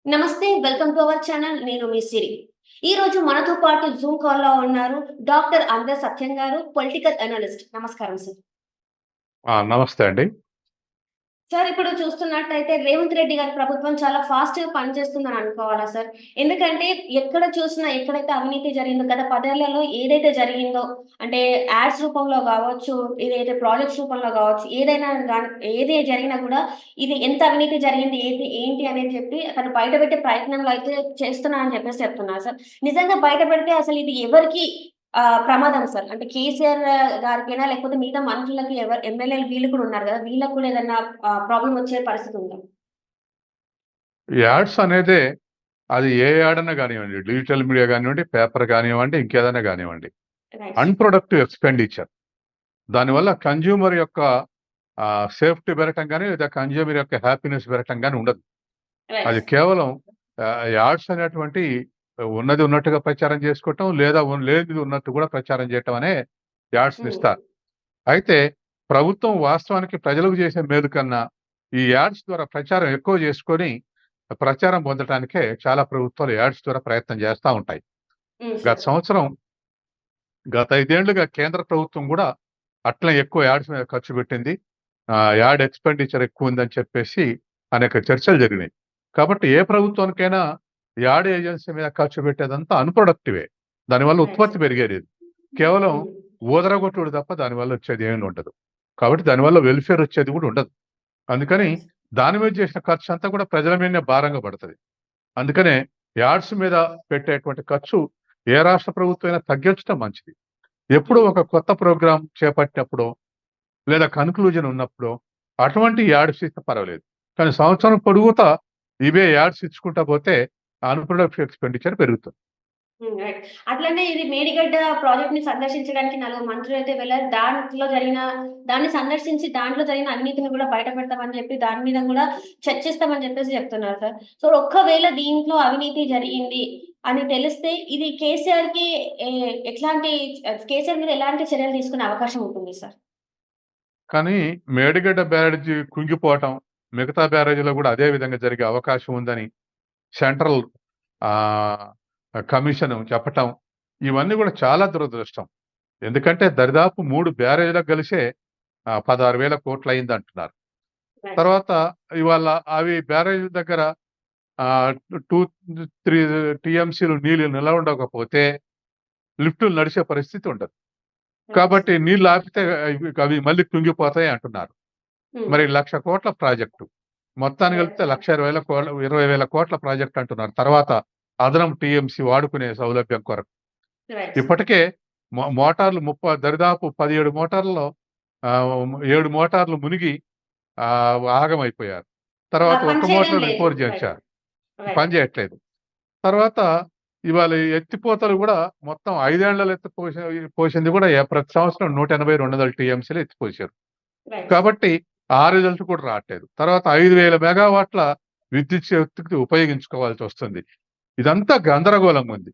నమస్తే. Welcome to our channel. నేను మీ సిరి. ఈరోజు మనతో పాటు జూమ్ కాల్‌లో ఉన్నారు డాక్టర్ అందర్ సత్యం గారు, పొలిటికల్ అనలిస్ట్. నమస్కారం సార్. నమస్తే అండి. సార్ ఇప్పుడు చూస్తున్నట్టయితే రేవంత్ రెడ్డి గారి ప్రభుత్వం చాలా ఫాస్ట్‌గా పనిచేస్తుందని అనుకోవాలా సార్? ఎందుకంటే ఎక్కడ చూసినా ఎక్కడైతే అవినీతి జరిగిందో గత 10 ఏళ్లలో ఏదైతే జరిగిందో అంటే యాడ్స్ రూపంలో గావచ్చు, ఇదైతే ప్రాజెక్ట్స్ రూపంలో గావచ్చు, ఏదైనా గాని ఏది జరిగినా గూడా ఇది ఎంత అవినీతి జరిగింది, ఏంటి అనేది చెప్పి అతను బయటపెట్టే ప్రయత్నంలో అయితే చేస్తున్నా అని చెప్పేసి చెప్తున్నారు సార్. నిజంగా బయటపెడితే అసలు ఇది ఎవరికి ప్రమాదం సార్. అంటే కేసీఆర్ గారికైనా లేకపోతే మిగతా మంత్రులకి ఎమ్మెల్యేలు వీళ్ళు కూడా ఉన్నారు గదా! వీళ్ళకి కూడా ఏదన్నా ప్రాబ్లమ్ వచ్చే పరిస్థితి ఉందా? యాడ్స్ అనేదే అది ఏ యాడ్ అన్నా గానివ్వండి, డిజిటల్ మీడియా గానివ్వండి, పేపర్ గానివ్వండి, ఇంకేదైనా గానివ్వండి. రైట్. Unproductive expenditure. దానివల్ల కన్జ్యూమర్ యొక్క సేఫ్టీ పెరగటం గాని, లేదా కన్జ్యూమర్ యొక్క హ్యాపీనెస్ పెరగటం గాని ఉండదు. రైట్. అది కేవలం యాడ్స్ అనేటువంటి ఉన్నది ఉన్నట్టుగా ప్రచారం చేసుకోవటం, లేదా లేనిది ఉన్నట్టు కూడా ప్రచారం చేయటం అనే యాడ్స్‌ని హ్మ్. ఇస్తారు. అయితే ప్రభుత్వం వాస్తవానికి ప్రజలకు చేసే మేలు కన్నా, ఈ యాడ్స్ ద్వారా ప్రచారం ఎక్కువ చేసుకొని, ప్రచారం పొందటానికే చాలా ప్రభుత్వాలు యాడ్స్ ద్వారా ప్రయత్నం చేస్తా ఉంటాయి. హ్మ్. గత సార్. సంవత్సరం, గత 5 ఏళ్లుగా కేంద్ర ప్రభుత్వం కూడా అట్లే ఎక్కువ యాడ్స్ మీద ఖర్చు పెట్టింది. యాడ్ ఎక్స్‌పెండిచర్ ఎక్కువుందని చెప్పేసి అనేక చర్చలు జరిగినాయి. కాబట్టి ఏ ప్రభుత్వానికైనా యాడ్ ఏజెన్సీ మీద ఖర్చు పెట్టేదంతా అన్‌ప్రొడక్టివే. దానివల్ల రైట్ ఉత్పత్తి సార్. పెరిగేది లేదు. కేవలం హ్మ్. ఊదరగొట్టుడు తప్ప దానివల్ల వచ్చేది ఏమి ఉండదు. కాబట్టి దానివల్ల వెల్‌ఫేర్ వచ్చేది కూడా ఉండదు. అందుకని రైట్. దాని మీద చేసిన ఖర్చంతా కూడా ప్రజల మీదనే భారంగా పడతది. అందుకనే యాడ్స్ మీద పెట్టేటువంటి ఖర్చు ఏ రాష్ట్ర ప్రభుత్వమైనా తగ్గించడం మంచిది. ఎప్పుడో హ్మ్. ఒక కొత్త ప్రోగ్రామ్ చేపట్టినప్పుడో, లేదా కన్‌క్లూజన్ ఉన్నప్పుడో అటువంటి యాడ్స్ ఇస్తే పర్వాలేదు. కానీ సంవత్సరం పొడుగుతా ఇవే యాడ్స్ ఇచ్చుకుంటా పోతే అన్‌ప్రొడక్టివ్ ఎక్స్‌పెండిచర్ పెరుగుతుంది. హ్మ్. రైట్. అట్లనే ఇది మేడిగడ్డ ప్రాజెక్ట్‌ని సందర్శించడానికి నలుగురు మంత్రులైతే వెళ్లారు. దాన్ని సందర్శించి దాంట్లో జరిగిన అవినీతిని గూడా బయట పెడతామని చెప్పి దాని మీద గూడా చర్చిస్తామని చెప్పేసి చెప్తున్నారు సార్. సో, ఒక్కవేళ దీంట్లో అవినీతి జరిగింది అని తెలిస్తే ఇది కేసీఆర్‌కి ఎ ఎట్లాంటి కేసీఆర్ మీద ఎలాంటి చర్యలు తీసుకునే అవకాశం ఉంటుంది సార్? కానీ మేడిగడ్డ బ్యారేజీ కుంగిపోవటం, మిగతా బ్యారేజీలో కూడా అదే విధంగా జరిగే అవకాశం ఉందని సెంట్రల్ ఆహ్, కమిషన్ చెప్పటం, ఇవన్నీ కూడా చాలా దురదృష్టం. ఎందుకంటే దరిదాపు 3 బ్యారేజ్‌లకు కలిసే 16,000 కోట్లయిందంటున్నారు. Right sir. తర్వాత ఇవాళ అవి బ్యారేజ్ దగ్గర 2, 3 టీఎంసీలు నీళ్లు నిలవ ఉండకపోతే లిఫ్టులు నడిచే పరిస్థితి ఉండదు. రైట్ కాబట్టి సార్. నీళ్లు ఆపితే అవి మళ్ళీ కుంగిపోతాయి అంటున్నారు. హ్మ్. మరి 1,00,000 కోట్ల ప్రాజెక్టు. మొత్తానికి రైట్. కలిపితే 20,000 కోట్ల ప్రాజెక్ట్ అంటున్నారు. తర్వాత అదనం టీఎంసీ వాడుకునే సౌలభ్యం కొరకు. Right sir. ఇప్పటికే మోటార్లు దరిదాపు 17 మోటార్లలో 7 మోటార్లు మునిగి ఆగమైపోయారు. తర్వాత పని ఒక్క చేయడం మోటార్ లేదు. Repair right. చేయించారు. రైట్. పని చేయట్లేదు. తర్వాత ఇవాళ ఈ ఎత్తిపోతలు గూడా మొత్తం 5 ఏళ్లలో పోసింది గూడా ప్రతి సంవత్సరం 180, 200 టీఎంసీలు ఎత్తిపోసారు. Right sir. కాబట్టి ఆ రిజల్ట్ కూడా రాట్లేదు. తర్వాత 5,000 మెగావాట్ల విద్యుత్ శక్తికి ఉపయోగించుకోవాల్సొస్తుంది. ఇదంతా గందరగోళంగా ఉంది.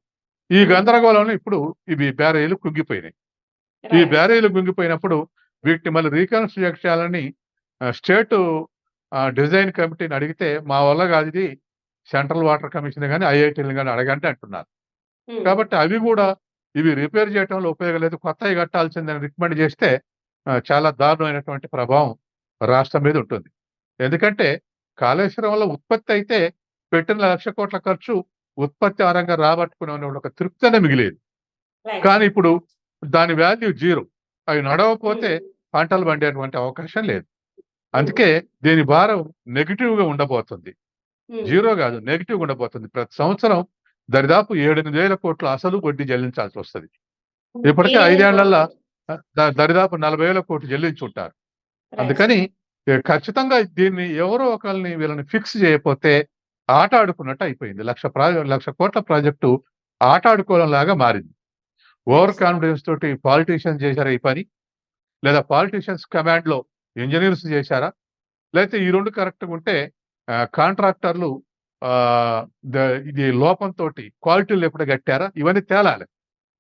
ఈ హ్మ్. గందరగోళంలో ఇప్పుడు ఇవి బ్యారేజీలు కుంగిపోయినాయి. ఈ రైట్ సార్. బ్యారేజీలు కుంగిపోయినప్పుడు వీటిని మళ్ళీ రీకన్‌స్ట్రక్ట్ చేయాలని స్టేటు డిజైన్ కమిటీని అడిగితే మా వల్ల కాదిది. సెంట్రల్ వాటర్ కమిషన్ గాని, ఐఐటీలని గాని అడగండి అంటున్నారు. హ్మ్. కాబట్టి అవి గూడా ఇవి రిపేర్ చేయటంలో ఉపయోగం లేదు. కొత్తయి కట్టాల్సిందని రికమెండ్ చేస్తే చాలా దారుణమైనటువంటి ప్రభావం రాష్ట్రం మీద ఉంటుంది. ఎందుకంటే కాళేశ్వరం వల్ల ఉత్పత్తి అయితే పెట్టిన 1,00,000 కోట్ల ఖర్చు ఉత్పత్తి పరంగా రాబట్టుకునే ఒక తృప్తనే మిగిలేది. రైట్ కానీ సార్. ఇప్పుడు దాని వాల్యూ జీరో. అవి నడవకపోతే హ్మ్. పంటలు పండేటువంటి అవకాశం లేదు. హ్మ్. అందుకే దీని భారం నెగెటివ్‌గా ఉండబోతుంది. హ్మ్. జీరో గాదు. నెగెటివ్‌గా ఉండబోతుంది. ప్రతి సంవత్సరం దరిదాపు 7, 8,000 కోట్ల అసలు, వడ్డీ చెల్లించాల్సొస్తది. ఇప్పటికే 5 ఏదైతే ఏళ్లల్ల బావుంటది. దరిదాపు 40,000 కోట్లు చెల్లించుంటారు. రైట్ అందుకని సార్. ఖచ్చితంగా దీన్ని ఎవరో ఒకళ్ళని వీళ్ళని ఫిక్స్ చేయకపోతే ఆట ఆడుకున్నట్టు అయిపోయింది. 1,00,000 కోట్ల ప్రాజెక్టు ఆట ఆడుకోవడంలాగా మారింది. Right over sir. కాన్ఫిడెన్స్ తోటి పాలిటీషియన్స్ చేశారా ఈ పని? లేదా పాలిటీషియన్స్ కమాండ్‌లో ఇంజినీర్స్ చేశారా? లేతే ఈ 2 కరెక్ట్‌గుంటే కాంట్రాక్టర్లు ఆహ్, ద ఇది లోపంతోటి క్వాలిటీలు ఎప్పుడు కట్టారా? ఇవన్నీ తేలాలి.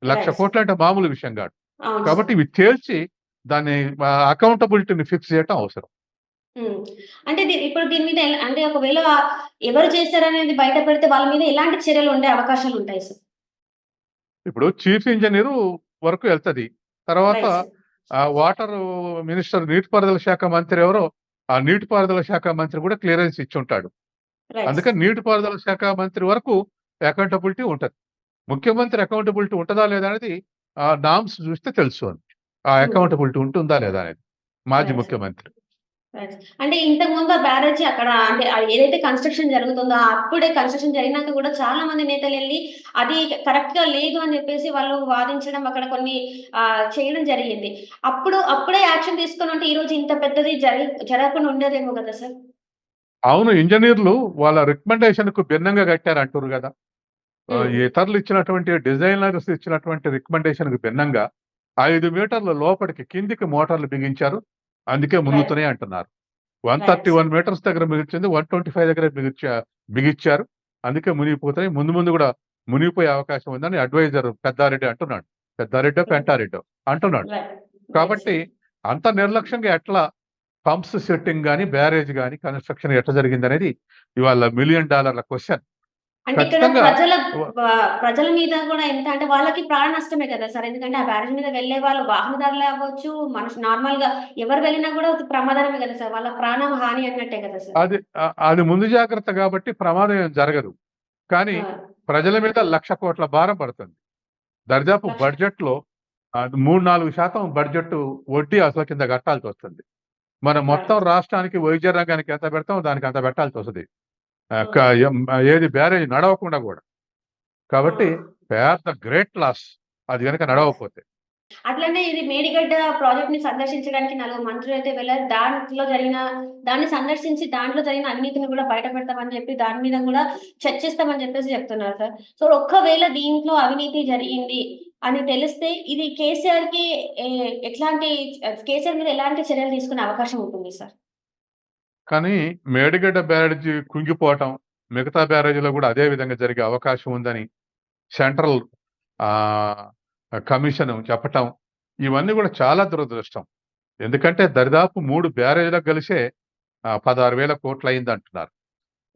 1,00,000 రైట్ సార్. కోట్లంటే మామూలు విషయం గాదు. అవును కాబట్టి సార్. ఇవి తేల్చి దాన్ని అకౌంటబిలిటీని ఫిక్స్ చేయటం అవసరం. హ్మ్. అంటే ఇప్పుడు దీని మీద అంటే ఒకవేళ ఎవరు చేశారనేది బయట పెడితే వాళ్ళ మీద ఎలాంటి చర్యలు ఉండే అవకాశాలుంటాయి సార్? ఇప్పుడు చీఫ్ ఇంజినీరు వరకు ఎళ్తది. తర్వాత రైట్ సార్. వాటరు మినిస్టర్ నీటిపారుదల శాఖ మంత్రి ఎవరో, ఆ నీటిపారుదల శాఖ మంత్రి కూడా క్లియరెన్స్ ఇచ్చుంటాడు. Right sir. అందుకని నీటిపారుదల శాఖ మంత్రి వరకు అకౌంటబిలిటీ ఉంటది. ముఖ్యమంత్రి అకౌంటబిలిటీ ఉంటదా లేదా అనేది నార్మ్స్ చూస్తే తెలుసు అది. ఆ హ్మ్. అకౌంటబిలిటీ ఉంటుందా లేదా అనేది. మాజీ రైట్ సార్. ముఖ్యమంత్రి. రైట్. అంటే ఇంతకుముందు ఆ బ్యారేజీ అక్కడ అంటే ఏదైతే కన్‌స్ట్రక్షన్ జరుగుతుందో అప్పుడే కన్‌స్ట్రక్షన్ జరిగినాక గూడా చాలా మంది నేతలెళ్లి అది కరెక్ట్‌గా లేదు అని జెప్పేసి వాళ్ళు వాదించడం అక్కడ కొన్ని చేయడం జరిగింది. అప్పుడే యాక్షన్ తీసుకొనుంటే ఈరోజు ఇంత పెద్దది జరగకుండా ఉండేదేమో గదా సార్! అవును. ఇంజినీర్లు వాళ్ళ రికమెండేషన్‌కు భిన్నంగా కట్టారంటుర్రు గదా! హ్మ్. ఇతరులు ఇచ్చినటువంటి డిజైనర్స్ ఇచ్చినటువంటి రికమెండేషన్‌కి భిన్నంగా 5 మీటర్ల లోపటికి కిందికి మోటార్లు బిగించారు. అందుకే రైట్. మునుగుతున్నాయి అంటున్నారు. Right sir. 131 మీటర్స్ దగ్గర బిగించింది. 125 దగ్గర బిగిచ్చారు. అందుకే మునిగిపోతున్నాయి. ముందు ముందు గూడా మునిగిపోయే అవకాశం ఉందని అడ్వైజర్ పెద్దారెడ్డి అంటున్నాడు. పెద్దారెడ్డో, రైట్. పెంటారెడ్డో అంటున్నాడు. రైట్. రైట్ కాబట్టి సార్. అంత నిర్లక్ష్యంగా ఎట్లా పంప్స్ సెట్టింగ్ గాని, బ్యారేజ్ గాని కన్‌స్ట్రక్షన్ ఎట్లా జరిగిందనేది ఇవాళ $1,000,000 క్వెషన్. అంటే ఇక్కడ ఖచ్చితంగా వ ప్రజల మీద గూడా ఎంత అంటే వాళ్ళకి ప్రాణ నష్టమే కదా సార్! ఎందుకంటే ఆ బ్యారేజ్ మీద వెళ్ళే వాళ్ళు వాహనదారులే అవ్వచ్చు, నార్మల్‌గా ఎవరు వెళ్ళినా గూడా అది ప్రమాదమే గదా సార్! వాళ్ళ ప్రాణం హాని అన్నట్టే గదా సార్! అది ముందు జాగ్రత్త గాబట్టి ప్రమాదం ఏం జరగదు. కానీ ఆ! ప్రజల మీద 1,00,00,000,00,000 భారం పడుతుంది. దర్దాపు లక్ష బడ్జెట్‌లో 3, 4% బడ్జెట్ వడ్డీ అసలు కింద కట్టాల్సొస్తుంది. మనం మొత్తం రైట్. రాష్ట్రానికి వైద్య రంగానికి ఎంత పెడతామో దానికి అంత పెట్టాల్సొస్తది. ఆహ్, క ఓహ్! ఎం ఏది బ్యారేజ్ నడవకుండా గూడా. ఆ! కాబట్టి పెద్ద గ్రేట్ లాస్ అది గనక రైట్. నడవకపోతే. అట్లనే ఇది మేడిగడ్డ ప్రాజెక్ట్‌ని సందర్శించడానికి నలుగురు మంత్రులైతే వెళ్లారు. దాన్ని సందర్శించి దాంట్లో జరిగిన అవినీతిని గూడా బయట పెడతామని జెప్పి, దాని మీద గూడా చర్చిస్తామని జెప్పేసి చెప్తున్నారు సార్. సో, ఒక్కవేళ దీంట్లో అవినీతి జరిగింది అని తెలిస్తే ఇది కేసీఆర్‌కి ఎ ఎట్లాంటి కేసీఆర్ మీద ఎలాంటి చర్యలు తీసుకునే అవకాశం ఉంటుంది సార్? కానీ మేడిగడ్డ బ్యారేజీ కుంగిపోవటం, మిగతా బ్యారేజీలో గూడా అదే విధంగా జరిగే అవకాశం ఉందని సెంట్రల్ ఆహ్, కమిషన్ చెప్పటం, ఇవన్నీ గూడా చాలా దురదృష్టం. ఎందుకంటే దరిదాపు 3 బ్యారేజ్‌లకు కలిసే 16,000 అయిందంటున్నారు.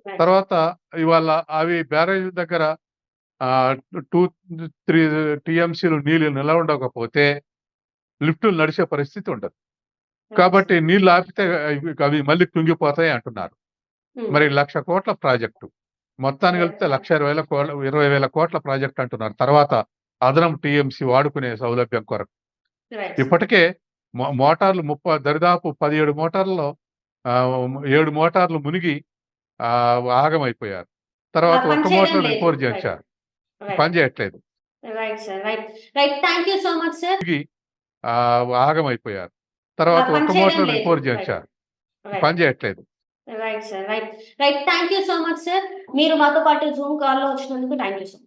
రైట్. తర్వాత ఇవాళ అవి బ్యారేజ్ దగ్గర 2, 3 టీఎంసీలు నీళ్లు నిలవ ఉండకపోతే లిఫ్టులు నడిచే పరిస్థితి ఉండదు. రైట్ కాబట్టి సార్. నీళ్లు ఆపితే అవి మళ్ళీ కుంగిపోతాయి అంటున్నారు. హ్మ్. మరి 1,00,00,000 ప్రాజెక్టు. మొత్తానికి రైట్. కలిపితే 20,000 ప్రాజెక్ట్ అంటున్నారు. తర్వాత అదనపు టీఎంసీ వాడుకునే సౌలభ్యం కొరకు. Right sir. ఇప్పటికే మోటార్లు దరిదాపు 17 మోటార్లలో 7 మోటార్లు మునిగి ఆగమైపోయారు. తర్వాత పని ఒక్క చేయడం మోటార్ లేదు. Repair right. చేయించారు. రైట్. పని చేయట్లేదు. Right sir. Right. Right. Thank you so much sir. మునిగి ఆగమైపోయారు. తర్వాత పని ఒక్క చేయడం మోటార్ లేదు. Repair right. చేయించారు. రైట్. పని చేయట్లేదు. Right sir. Right. Right. Thank you so much sir. మీరు మాతో పాటు జూమ్ కాల్‌లో వచ్చినందుకు థాంక్ యూ సో